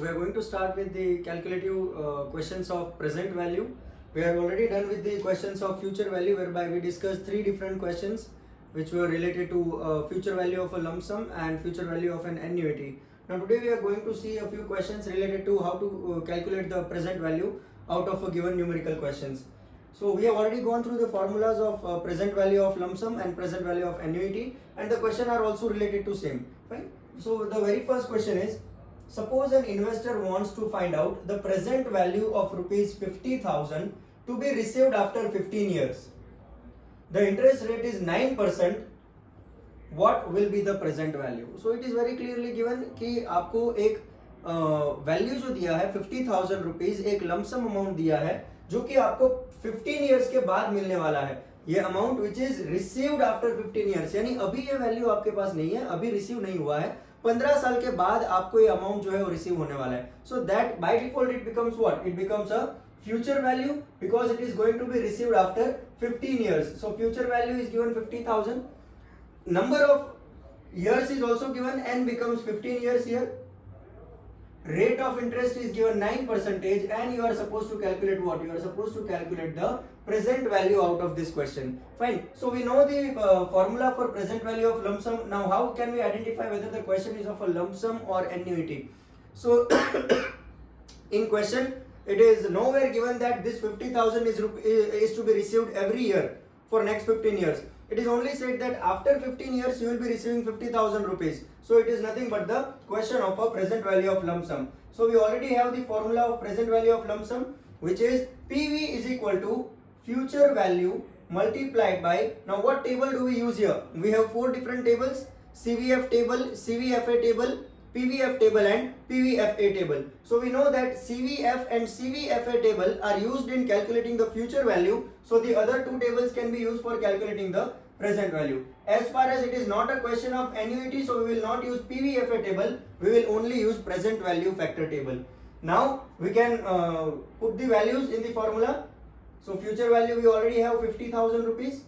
We are going to start with the calculative questions of present value. We are already done with the questions of future value, whereby we discussed three different questions which were related to future value of a lump sum and future value of an annuity. Now today we are going to see a few questions related to how to calculate the present value out of a given numerical questions. So we have already gone through the formulas of present value of lump sum and present value of annuity, and the question are also related to same. Fine. So the very first question is, suppose an investor wants to find out the present value of rupees 50,000 to be received after 15 years. The interest rate is 9%. What will be the present value? So it is very clearly given कि आपको एक value जो दिया है 50,000 rupees, एक lump sum amount दिया है जो कि आपको 15 इयर्स के बाद मिलने वाला है. ये amount which is received after 15 years, यानी अभी ये वैल्यू आपके पास नहीं है, अभी रिसीव नहीं हुआ है, 15 साल के बाद आपको ये अमाउंट जो है वो रिसीव होने वाला है. So that by default it becomes what? It becomes a future value because it is going to be received after 15 years. So future value is given 50,000. Number of years is also given, n becomes 15 years here. Rate of interest is given 9%, and you are supposed to calculate what? You are supposed to calculate the present value out of this question. Fine. So we know the formula for present value of lump sum. Now how can we identify whether the question is of a lump sum or annuity? So in question it is nowhere given that this 50,000 is to be received every year for next 15 years. It is only said that after 15 years you will be receiving 50,000 rupees. So it is nothing but the question of a present value of lump sum. So we already have the formula of present value of lump sum, which is PV is equal to future value multiplied by, now what table do we use here? We have four different tables: CVF table, CVFA table, PVF table and PVFA table. So we know that CVF and CVFA table are used in calculating the future value. So the other two tables can be used for calculating the present value. As far as it is not a question of annuity, so we will not use PVFA table. We will only use present value factor table. Now we can put the values in the formula. So future value we already have 50,000 rupees.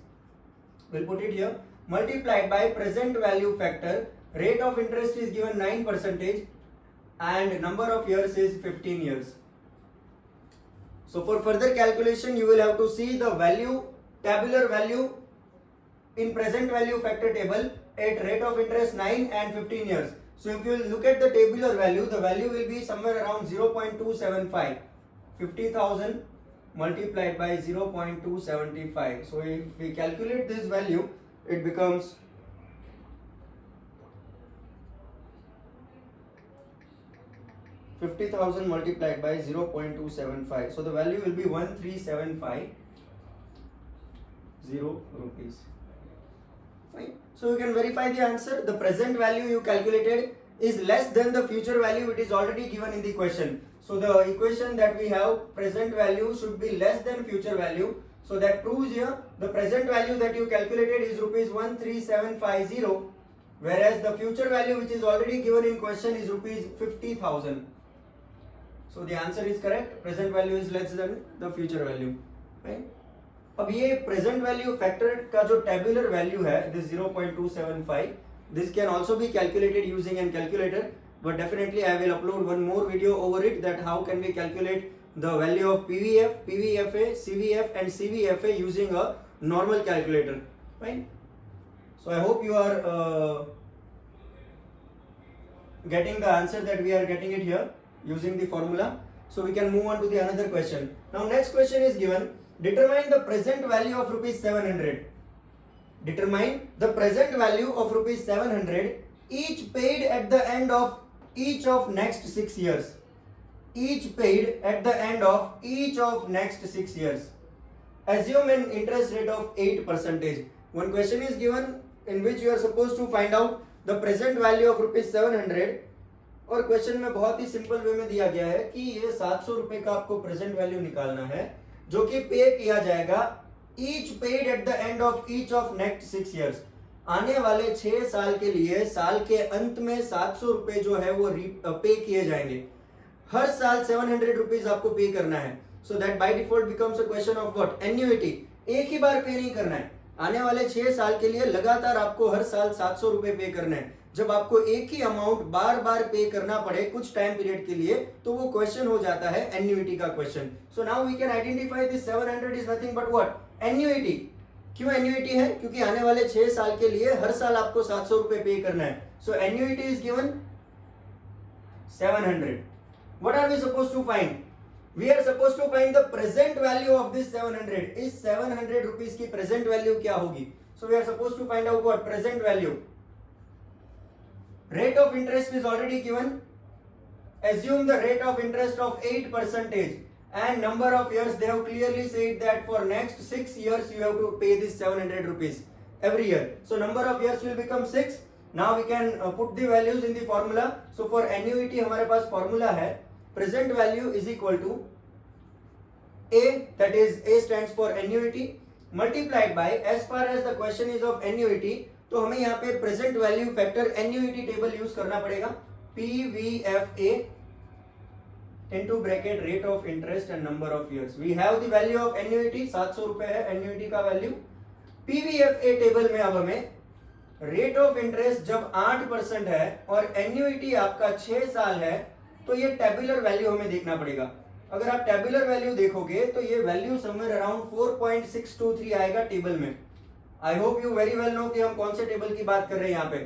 We'll put it here. Multiplied by present value factor. Rate of interest is given 9% and number of years is 15 years. So for further calculation you will have to see the value, tabular value in present value factor table at rate of interest 9 and 15 years. So if you look at the tabular value, the value will be somewhere around 0.275. 50,000 multiplied by 0.275. So if we calculate this value, it becomes 50,000 multiplied by 0.275. So the value will be 1375 rupees. Fine. So you can verify the answer. The present value you calculated is less than the future value. It is already given in the question. So the equation that we have, present value should be less than future value. So that proves here the present value that you calculated is rupees 13750, whereas the future value which is already given in question is rupees 50,000. So the answer is correct. Present value is less than the future value. Right? अब ये present value factor का जो tabular value है, this 0.275, this can also be calculated using an calculator, but definitely I will upload one more video over it, that how can we calculate the value of PVF, PVFA, CVF and CVFA using a normal calculator. Right? So I hope you are getting the answer that we are getting it here using the formula. So we can move on to the another question. Now next question is given, determine the present value of rupees 700. Determine the present value of rupees 700 each paid at the end of each of next 6 years. Each paid at the end of each of next 6 years. Assume an interest rate of 8%. One question is given in which you are supposed to find out the present value of rupees 700, और question में बहुत ही simple way में दिया गया है कि ये 700 रुपए का आपको प्रेजेंट वैल्यू निकालना है जो कि पे किया जाएगा each paid eight the end of each of next 6 years. आने वाले 6 साल के लिए साल के अंत में 700 रुपए जो है वो पे किए जाएंगे. हर साल 700 रुपीज आपको पे करना है. So that by default becomes a question of what? Annuity. एक ही बार पे नहीं करना है, आने वाले 6 साल के लिए लगातार आपको हर साल 700 रुपए पे करना है. जब आपको एक ही अमाउंट बार बार पे करना पड़े कुछ टाइम पीरियड के लिए, तो वो क्वेश्चन हो जाता है एन्युइटी का question. So now we can identify this 700 is nothing but what, annuity. क्यों एन्युइटी है? क्योंकि आने वाले 6 साल के लिए हर साल आपको 700 रुपए पे करना है. So annuity is given 700. What are we supposed to find? We are supposed to find the present value of this 700. इस 700 rupees की present value क्या होगी? So we are supposed to find out what present value. Rate of interest is already given. Assume the rate of interest of 8% and number of years. They have clearly said that for next 6 years you have to pay this 700 rupees every year. So number of years will become 6. Now we can put the values in the formula. So for annuity हमारे पास formula है present value is equal to A, that is A stands for annuity, multiplied by, as far as the question is of annuity, तो हमें यहाँ पे present value factor annuity table use करना पड़ेगा. PVFA into bracket rate of interest and number of years. We have the value of annuity 700 रुपए है annuity का value. PVFA table में अब हमें रेट ऑफ इंटरेस्ट जब 8% है और एन्युइटी आपका 6 साल है, तो ये टेबुलर वैल्यू हमें देखना पड़ेगा. अगर आप टेबुलर वैल्यू देखोगे तो ये वैल्यू समवेयर अराउंड 4.623 आएगा टेबल में. I hope you very well know कि हम कौन से टेबल की बात कर रहे हैं. यहाँ पे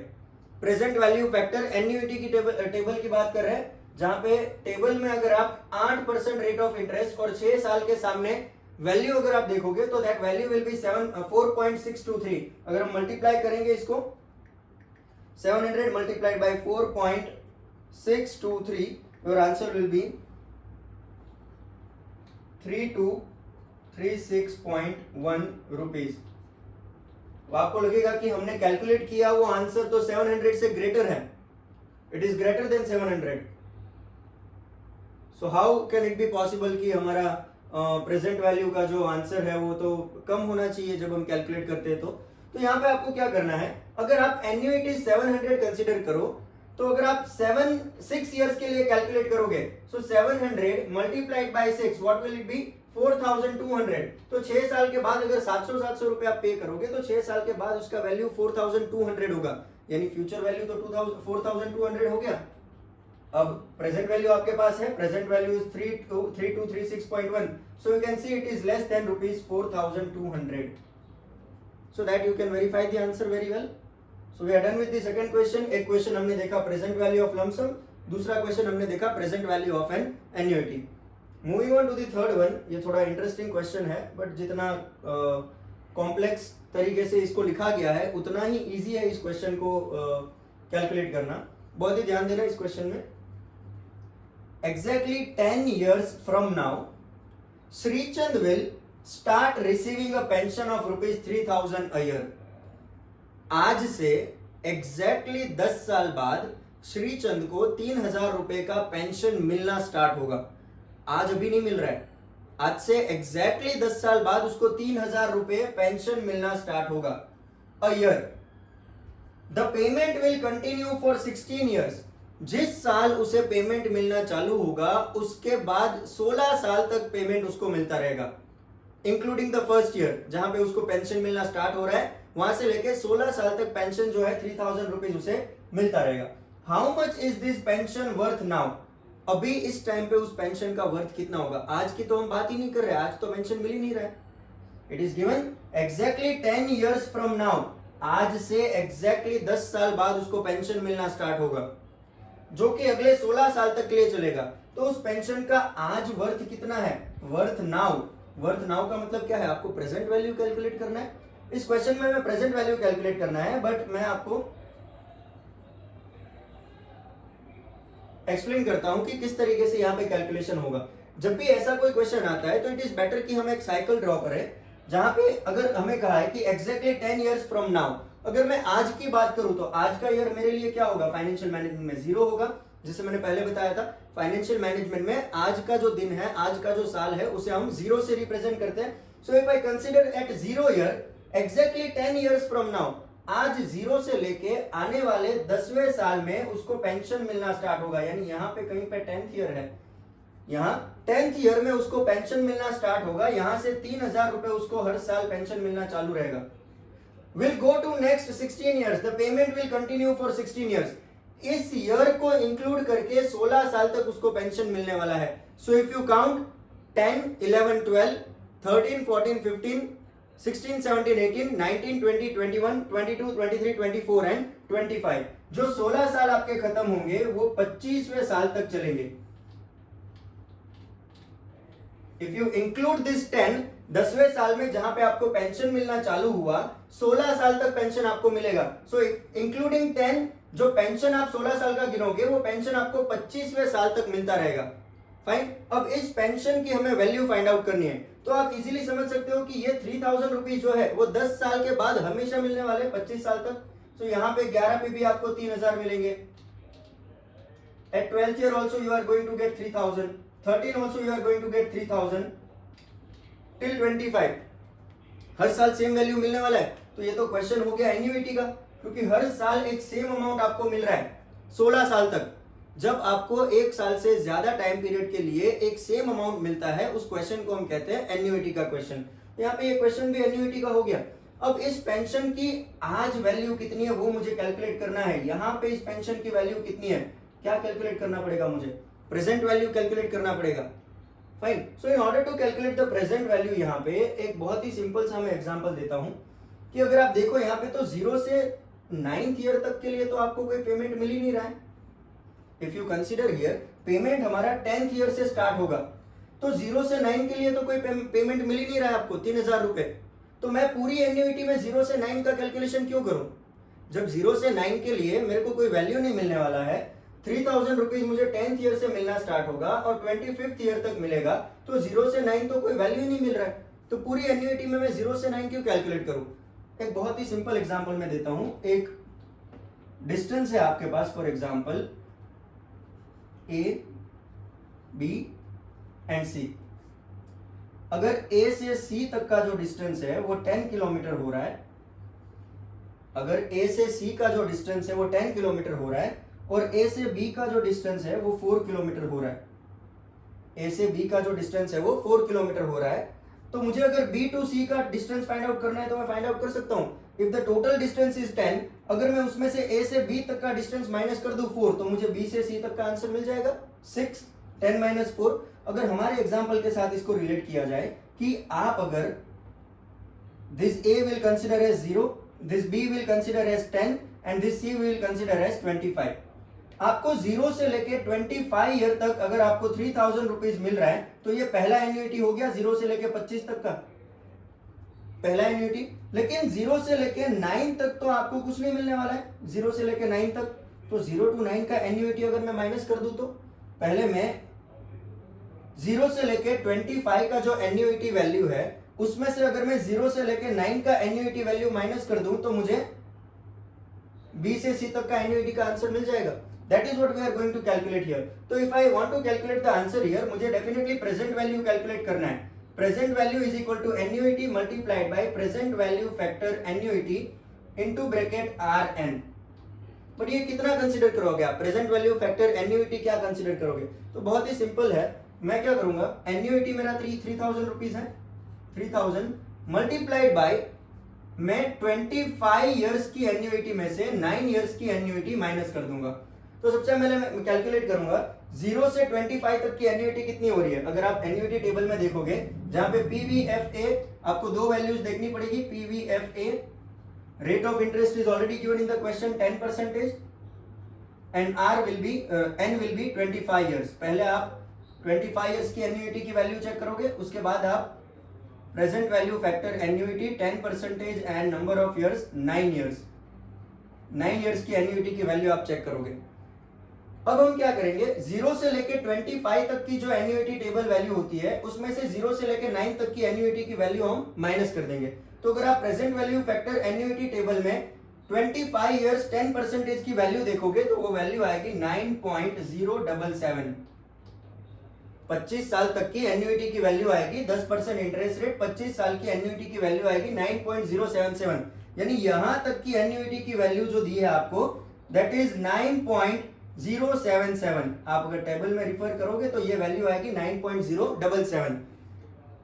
प्रेजेंट वैल्यू फैक्टर एन्युइटी की टेबल की बात कर रहे हैं, जहां पे टेबल में अगर आप 8% रेट ऑफ इंटरेस्ट और 6 साल के सामने वैल्यू अगर आप देखोगे तो दैट वैल्यू विल बी 4.623. अगर हम मल्टीप्लाई करेंगे इसको 700 multiplied by 4.623, your answer will be 3236.1 rupees. आपको लगेगा कि हमने कैलकुलेट किया वो आंसर तो 700 से ग्रेटर है. It is greater than 700. So how can it be possible कि हमारा प्रेजेंट वैल्यू का जो आंसर है वो तो कम होना चाहिए जब हम कैलकुलेट करते हैं. तो यहाँ पे आपको क्या करना है, अगर आप एन्युइटी 700 कंसीडर करो, तो अगर आप 6 इयर्स के लिए कैलकुलेट करोगे, सो 700 multiplied by 6 what will it be 4200. तो 6 साल के बाद अगर 700 रुपए आप पे करोगे तो 6 साल के बाद उसका वैल्यू 4200 होगा, यानी फ्यूचर वैल्यू तो 4200 हो गया. अब प्रेजेंट वैल्यू आपके पास है, present value is 3236.1. So you can see it is less than rupees 4200. So that you can verify the answer very well. So we are done with the second question. एक question हमने देखा present value of lump sum, दूसरा question हमने देखा present value of an annuity. Moving on to the third one. ये थोड़ा interesting question है, but जितना कॉम्प्लेक्स तरीके से इसको लिखा गया है उतना ही इजी है इस क्वेश्चन को कैलकुलेट करना. बहुत ही ध्यान देना इस क्वेश्चन में. Exactly 10 years from now, Srichand will start receiving a pension of rupees 3000 a year. आज से exactly 10 साल बाद श्रीचंद को 3000 रुपए का पेंशन मिलना स्टार्ट होगा. आज अभी नहीं मिल रहा है, आज से exactly 10 साल बाद उसको 3000 रुपए पेंशन मिलना स्टार्ट होगा a year. The payment will continue for 16 years. जिस साल उसे पेमेंट मिलना चालू होगा उसके बाद 16 साल तक पेमेंट उसको मिलता रहेगा, इंक्लूडिंग द फर्स्ट ईयर जहां पे उसको पेंशन मिलना स्टार्ट हो रहा है, वहां से लेके 16 साल तक पेंशन जो है 3000 रुपीज उसे मिलता रहेगा. How much is this pension worth now? अभी इस टाइम पे उस पेंशन का वर्थ कितना होगा? आज की तो हम बात ही नहीं कर रहे, आज तो पेंशन मिल ही नहीं रहा है. It is given exactly 10 years from now. आज से एग्जैक्टली 10 साल बाद उसको पेंशन मिलना स्टार्ट होगा, जो कि अगले 16 साल तक के लिए चलेगा. तो उस पेंशन का आज वर्थ कितना है? Worth now. वर्थ नाउ का मतलब क्या है? आपको प्रेजेंट वैल्यू कैलकुलेट करना है. इस क्वेश्चन में प्रेजेंट वैल्यू कैलकुलेट करना है, बट मैं आपको एक्सप्लेन करता हूं कि किस तरीके से यहाँ पे कैलकुलेशन होगा. जब भी ऐसा कोई क्वेश्चन आता है तो इट इज बेटर कि हम एक साइकिल ड्रॉ करें, जहां पे अगर हमें कहा है कि एग्जैक्टली 10 इयर्स फ्रॉम नाउ, अगर मैं आज की बात करूं तो आज का ईयर मेरे लिए क्या होगा? फाइनेंशियल मैनेजमेंट में 0 होगा. जैसे मैंने पहले बताया था, फाइनेंशियल मैनेजमेंट में आज का जो दिन है, आज का जो साल है, उसे हम 0 से रिप्रेजेंट करते हैं. So if I consider at 0 year exactly 10 years from now, आज 0 से लेके आने वाले 10वें साल में उसको पेंशन मिलना स्टार्ट होगा. यानी यहाँ पे कहीं पे 10th ईयर है, यहाँ 10th ईयर में उसको पेंशन मिलना स्टार्ट होगा. यहाँ से 3000 रुपए उसको हर साल पेंशन मिलना चालू रहेगा. will go to next 16 years. The payment will continue for 16 years. इस ईयर को इंक्लूड करके 16 साल तक उसको पेंशन मिलने वाला है. सो इफ यू काउंट 10, 11, 12, 13, 14, 15, 16, 17, 18, 19, 20, 21, 22, 23, 24 एंड 25. जो 16 साल आपके खत्म होंगे वो 25वें साल तक चलेंगे. इफ यू इंक्लूड दिस 10, 10वें साल में जहां पे आपको पेंशन मिलना चालू हुआ, 16 साल तक पेंशन आपको मिलेगा. सो इंक्लूडिंग 10, जो पेंशन आप 16 साल का गिनोगे वो पेंशन आपको 25वें साल तक मिलता रहेगा. फाइन. अब इस पेंशन की हमें वैल्यू फाइंड आउट करनी है. तो आप इजीली समझ सकते हो कि ये 3000 रुपीज जो है वो 10 साल के बाद हमेशा मिलने वाले 25 साल तक. तो यहाँ पे 11 पे भी आपको 3000 मिलेंगे. At 12th year also you are going to get 3000. 13 also you are going to get 3000 till 25. हर साल सेम वैल्यू मिलने वाला है. तो ये तो क्वेश्चन हो गया एन्युइटी का, क्योंकि हर साल एक सेम अमाउंट आपको मिल रहा है 16 साल तक. जब आपको एक साल से ज्यादा टाइम पीरियड के लिए एक सेम अमाउंट मिलता है, उस क्वेश्चन को हम कहते हैं एन्युइटी का क्वेश्चन. यहाँ पे ये क्वेश्चन भी एन्युइटी का हो गया. अब इस पेंशन की आज वैल्यू कितनी है वो मुझे कैलकुलेट करना है. यहाँ पे इस पेंशन की वैल्यू कितनी है, क्या कैलकुलेट करना पड़ेगा मुझे? प्रेजेंट वैल्यू कैलकुलेट करना पड़ेगा. Fine. So in order to calculate the present value, यहाँ पे एक बहुत ही सिंपल सा मैं एग्जांपल देता हूं कि अगर आप देखो यहाँ पे तो 0 से 9th ईयर तक के लिए तो आपको कोई पेमेंट मिल ही नहीं रहा है. If you consider here, payment हमारा 10th ईयर से स्टार्ट होगा, तो 0 से 9 के लिए तो कोई पेमेंट मिल ही नहीं रहा है आपको 3000 रुपए. तो मैं पूरी एन्युइटी में 0 से 9 का कैलकुलेशन क्यों करूं? जब 0 से 9 के लिए मेरे को कोई वैल्यू नहीं मिलने वाला है, 3000 रुपीज मुझे 10th ईयर से मिलना स्टार्ट होगा और 25th ईयर तक मिलेगा, तो 0 से 9 तो कोई वैल्यू नहीं मिल रहा है. तो पूरी एन्युइटी में मैं 0 से 9 क्यों कैलकुलेट करूं? एक बहुत ही सिंपल एग्जांपल मैं देता हूं. एक डिस्टेंस है आपके पास, for example A, B and C. अगर A से C तक का जो डिस्टेंस है वो 10 किलोमीटर हो रहा है, अगर A से C का जो डिस्टेंस है वो 10 किलोमीटर हो रहा है और A से B का जो डिस्टेंस है वो 4 किलोमीटर हो रहा है, A से B का जो डिस्टेंस है वो 4 किलोमीटर हो रहा है, तो मुझे अगर B to C का डिस्टेंस फाइंड आउट करना है तो मैं फाइंड आउट कर सकता हूं. If the total distance is 10, अगर मैं उसमें से A से B तक का डिस्टेंस माइनस कर दूं 4, तो मुझे B से C तक का आंसर मिल जाएगा 6. 10 - 4. अगर हमारे एग्जांपल के साथ इसको रिलेट किया जाए कि आप अगर this A will consider as 0, this B will consider as 10 and this C will consider as 25. आपको 0 से लेके 25 ईयर तक अगर आपको 3000 रुपीज मिल रहा है, तो ये पहला एन्युइटी हो गया 0 से लेके 25 तक का पहला एन्युइटी. लेकिन 0 से लेके 9 तक तो आपको कुछ नहीं मिलने वाला है. 0 से लेके 9 तक, तो 0 to 9 का एन्युइटी अगर मैं माइनस कर दूं, तो पहले मैं 0 से लेके 25 का जो एन्युइटी वैल्यू है उसमें से अगर मैं 0 से लेके 9 का एन्युइटी वैल्यू माइनस कर दूं, तो मुझे B से C तक का एन्युइटी का आंसर मिल जाएगा. That is what we are going to calculate here. So if I want to calculate the answer here, मुझे definitely present value calculate करना है. Present value is equal to annuity multiplied by present value factor annuity into bracket RN. But ये कितना consider करोगे आप? Present value factor annuity क्या consider करोगे? तो बहुत ही सिंपल है. मैं क्या करूंगा, एन्युइटी मेरा 3000 रुपीज है, 3000 मल्टीप्लाइड बाय मैं 25 इयर्स की एन्युइटी में से 9 इयर्स की एन्युइटी माइनस कर दूंगा. तो सबसे पहले मैं कैलकुलेट करूंगा 0 से 25 तक की एन्युइटी कितनी हो रही है. अगर आप एन्युइटी टेबल में देखोगे, जहां पे PVFA आपको दो वैल्यूज देखनी पड़ेगी. PVFA rate of interest is already given in the question 10% and N will be 25 years. पहले आप 25 इयर्स की एन्युइटी की वैल्यू चेक करोगे, उसके बाद आप present value factor annuity 10% and number of years 9 years. 9 years की एन्युइटी की वैल्यू आप चेक करोगे. अब हम क्या करेंगे, 0 से लेके 25 तक की जो एन्युइटी टेबल वैल्यू होती है उसमें से 0 से लेके 9 तक की एन्युइटी की वैल्यू हम माइनस कर देंगे. तो अगर आप present value factor annuity table में 25 इयर्स 10% की वैल्यू देखोगे, तो वो वैल्यू आएगी 9.077. 25 साल तक की एन्युइटी की वैल्यू आएगी 10% इंटरेस्ट रेट. 25 साल की एन्युइटी की वैल्यू आएगी 9.077. यानी यहां तक की एन्युइटी की वैल्यू जो दी है आपको, दैट इज 9.077. आप अगर टेबल में रिफर करोगे तो ये वैल्यू आएगी 9.077.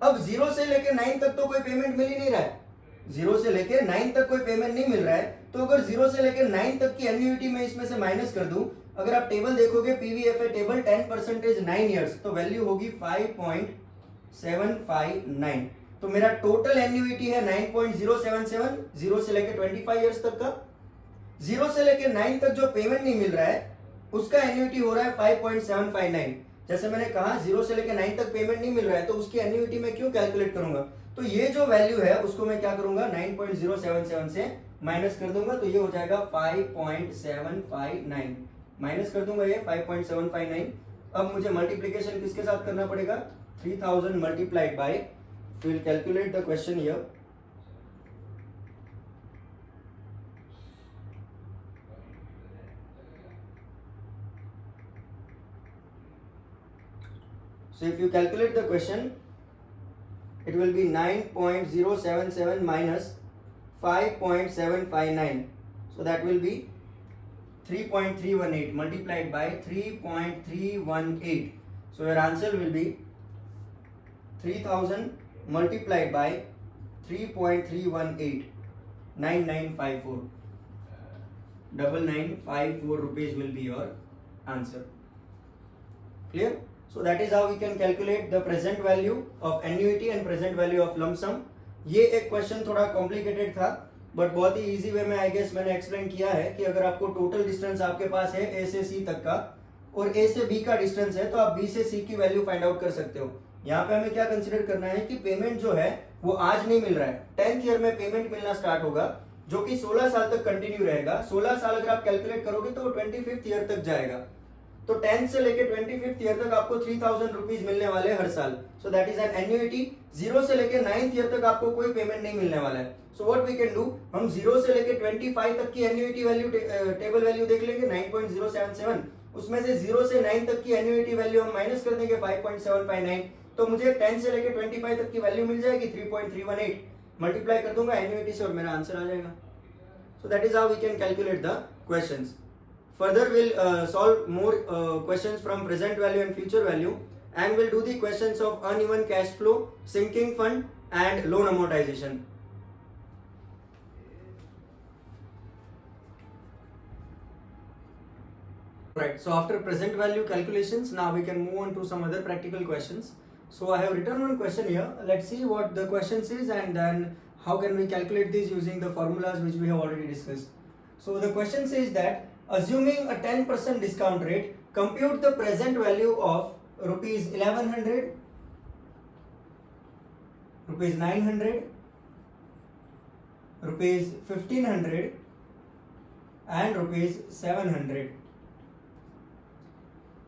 अब 0 से लेकर 9 तक तो कोई पेमेंट मिल ही नहीं रहा है. 0 से लेके 9 तक कोई पेमेंट नहीं मिल रहा है, तो अगर 0 से लेके 9 तक की एन्युइटी में इसमें से माइनस कर दूं, अगर आप टेबल देखोगे पीवीएफए टेबल 10% 9 इयर्स, तो वैल्यू होगी 5.759। तो मेरा टोटल एन्युइटी है 9.077, 0 से लेके 25 इयर्स तक का। 0 से लेके 9 तक जो पेमेंट नहीं मिल रहा है उसका एन्युइटी हो रहा है 5.759। जैसे मैंने कहा 0 से लेके 9 तक पेमेंट नहीं मिल रहा है तो उसकी एन्युइटी में क्यों कैलकुलेट करूंगा, तो ये जो वैल्यू है उसको मैं क्या करूंगा 9.077 से माइनस कर दूंगा, तो ये हो जाएगा 5.759, माइनस कर दूंगा ये 5.759। अब मुझे मल्टीप्लीकेशन किसके साथ करना पड़ेगा, 3000 multiplied by, will calculate the question here. So if you calculate the question, it will be 9.077 minus 5.759. So that will be 3.318 multiplied by 3.318. So your answer will be 3000 multiplied by 3.318, 9954. 9954 rupees will be your answer. Clear? So that is how we can calculate the present value of annuity and present value of lump sum. ये एक question थोड़ा complicated था but बहुत ही easy way में I guess मैंने explain किया है कि अगर आपको टोटल डिस्टेंस आपके पास है ए से सी तक का और ए से बी का डिस्टेंस है तो आप बी से सी की वैल्यू फाइंड आउट कर सकते हो। यहाँ पे हमें क्या कंसिडर करना है कि पेमेंट जो है वो आज नहीं मिल रहा है, 10th ईयर में पेमेंट मिलना स्टार्ट होगा जो कि 16 साल तक कंटिन्यू रहेगा। 16 साल अगर आप कैलकुलेट करोगे तो 25th ईयर तक जाएगा, तो 10th से लेके 25th ईयर तक आपको 3000 रुपीज मिलने वाले हर साल। सो दैट इज एन एन्युइटी। 0 से लेके 9th ईयर तक आपको कोई पेमेंट नहीं मिलने वाला है। So what we can do, हम 0 से लेके 25 तक की एन्युइटी वैल्यू टेबल वैल्यू देख लेंगे 9.077, उसमें से 0 से 9 तक की एन्युइटी वैल्यू हम माइनस कर देंगे 5.759, तो मुझे 10 से लेके 25 तक की वैल्यू मिल जाएगी 3.318, मल्टीप्लाई कर दूंगा एन्युइटी से और मेरा आंसर आ जाएगा। So that is how we can calculate the questions. Further, we'll solve more questions from present value and future value, and we'll do the questions of uneven cash flow, sinking fund, and loan amortization. Right. So after present value calculations, now we can move on to some other practical questions. So I have written one question here. Let's see what the question says, and then how can we calculate this using the formulas which we have already discussed. So the question says that, assuming a 10% discount rate, compute the present value of rupees 1100, rupees 900, rupees 1500, and rupees 700.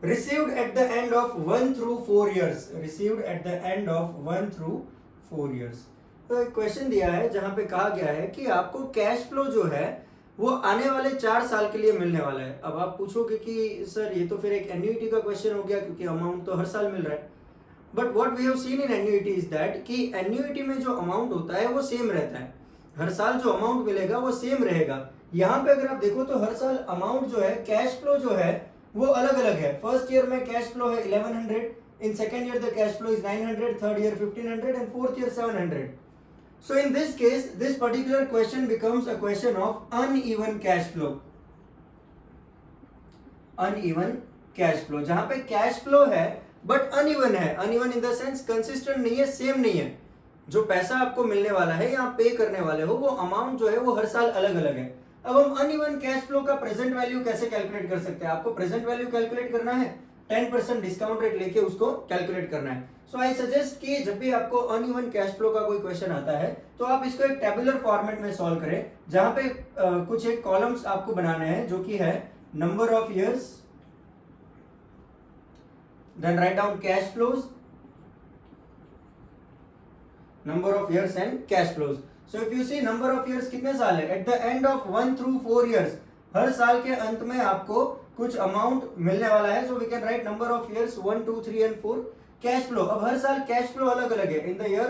Received at the end of 1 through 4 years. Received at the end of 1 through 4 years. तो एक question दिया है जहां पे कहा गया है कि आपको कैश फ्लो जो है वो आने वाले 4 साल के लिए मिलने वाला है। अब आप पूछोगे कि सर ये तो फिर एक एन्युइटी का क्वेश्चन हो गया क्योंकि अमाउंट तो हर साल मिल रहा है, but what we have seen in annuity is that कि एन्युइटी में जो अमाउंट होता है वो सेम रहता है, हर साल जो अमाउंट मिलेगा वो सेम रहेगा। यहाँ पे अगर आप देखो तो हर साल अमाउंट जो है, कैश फ्लो जो है वो अलग अलग है। फर्स्ट ईयर में कैश फ्लो है 1100, in second year the cash flow is 900, third year 1500 and fourth year 700। So in this case, this particular question becomes a question of uneven cash flow. Uneven cash flow, जहां पे cash flow है but uneven है, uneven in the sense consistent नहीं है, same नहीं है। जो पैसा आपको मिलने वाला है या पे करने वाले हो वो अमाउंट जो है वो हर साल अलग अलग है। अब हम अनइवन कैश फ्लो का प्रेजेंट वैल्यू कैसे कैलकुलेट कर सकते हैं? आपको प्रेजेंट वैल्यू कैलकुलेट करना है, 10% डिस्काउंट रेट लेके उसको कैलकुलेट करना है। सो आई सजेस्ट कि जब भी आपको अनइवन कैश फ्लो का कोई क्वेश्चन आता है तो आप इसको एक टेबुलर फॉर्मेट में सॉल्व करें, जहां पे कुछ एक कॉलम्स आपको बनाने हैं जो कि है number of years, then write down cash flows, number of years and cash flows. So if you see number of years कितने साल है, at the end of 1 through 4 years, हर साल के अंत में आपको कुछ अमाउंट मिलने वाला है। So we can write number of years 1, 2, 3 and 4। Cash flow, अब हर साल कैश फ्लो अलग अलग है। In the year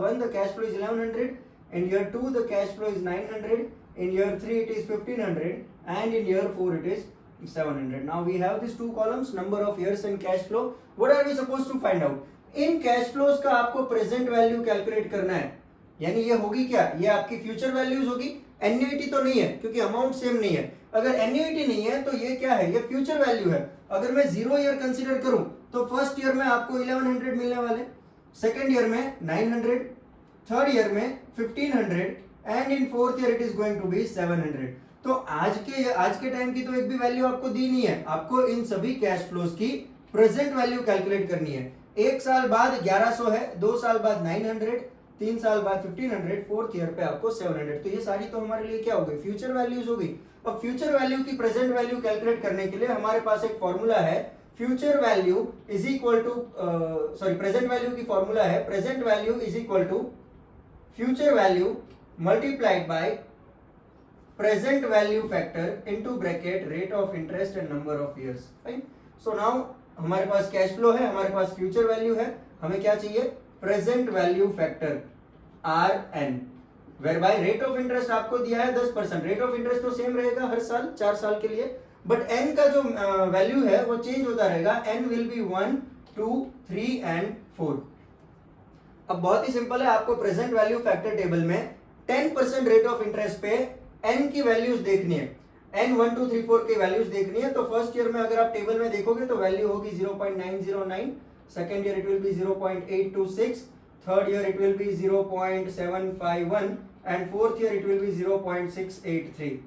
one the cash flow is 1100, in year 2 the cash flow is 900, in year 3 it is 1500 and in year 4 it is 700। Now we have this two columns, number of years and cash flow. What are we supposed to find out? In cash flows का आपको present value calculate करना है। यानी ये होगी क्या, ये आपकी फ्यूचर वैल्यूज होगी, एन्युइटी तो नहीं है क्योंकि अमाउंट सेम नहीं है। अगर एन्युइटी नहीं है तो ये क्या है, ये फ्यूचर वैल्यू है। अगर मैं 0 ईयर कंसीडर करूं तो फर्स्ट ईयर में आपको 1100 मिलने वाले, सेकेंड ईयर में 900, थर्ड ईयर में 1500 and in fourth year it is going to be 700। तो आज के टाइम की तो एक भी वैल्यू आपको दी नहीं है, आपको इन सभी कैश फ्लोज की प्रेजेंट वैल्यू कैलकुलेट करनी है। एक साल बाद 1100 है, 2 साल बाद 900, 3 साल बाद 1500, फोर्थ ईयर पे आपको 700। तो ये सारी तो हमारे लिए क्या हो गई, फ्यूचर वैल्यूज हो गई। अब फ्यूचर वैल्यू की प्रेजेंट वैल्यू कैलकुलेट करने के लिए हमारे पास एक फॉर्मूला है, future value is equal to present value की फॉर्मूला है, present value is equal to future value multiplied by present value factor into bracket rate of interest and number of years. Fine. So now हमारे पास cash flow है, हमारे पास future value है, हमें क्या चाहिए, present value factor RN, whereby rate of interest आपको दिया है 10%। रेट ऑफ इंटरेस्ट तो सेम रहेगा हर साल 4 साल के लिए, बट n का जो वैल्यू है वो चेंज होता रहेगा। n will be 1, 2, 3 and 4। अब बहुत ही सिंपल है, आपको प्रेजेंट वैल्यू फैक्टर टेबल में 10% रेट ऑफ इंटरेस्ट पे n की वैल्यूज देखनी है, n 1 2 3 4 की वैल्यूज देखनी है। तो फर्स्ट ईयर में अगर आप टेबल में देखोगे तो वैल्यू होगी 0.909, second year it will be 0.826, third year it will be 0.751 and fourth year it will be 0.683।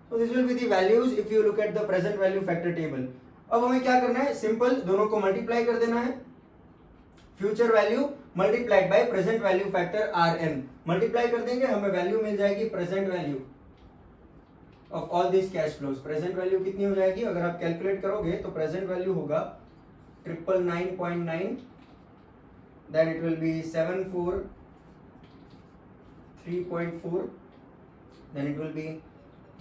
so this will be the values if you look at the present value factor table। अब हमें क्या करना है, simple दोनों को multiply कर देना है, future value multiplied by present value factor RN। Multiply कर देंगे हमें वैल्यू मिल जाएगी present value of all this cash flows. Present value कितनी हो जाएगी, अगर आप कैलकुलेट करोगे तो प्रेजेंट वैल्यू होगा 999.9, then it will be 743.4, then it will be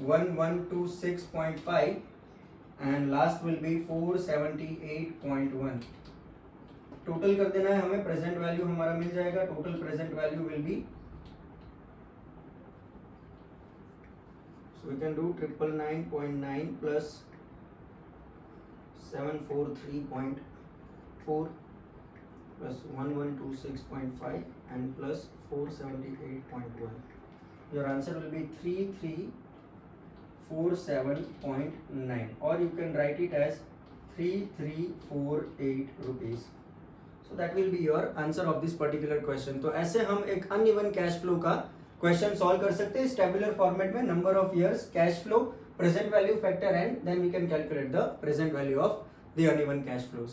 1126.5 and last will be 478.1। Total कर देना है हमें, प्रेजेंट वैल्यू हमारा मिल जाएगा, total present value will be, so we can do 999.9 plus 743.4 plus 1126.5 and plus 478.1। your answer will be 3347.9 or you can write it as 3348 rupees। so that will be your answer of this particular question। तो ऐसे हम एक uneven cash flow का question solve कर सकते हैं इस tabular format में, number of years, cash flow, present value factor and then we can calculate the present value of the uneven cash flows.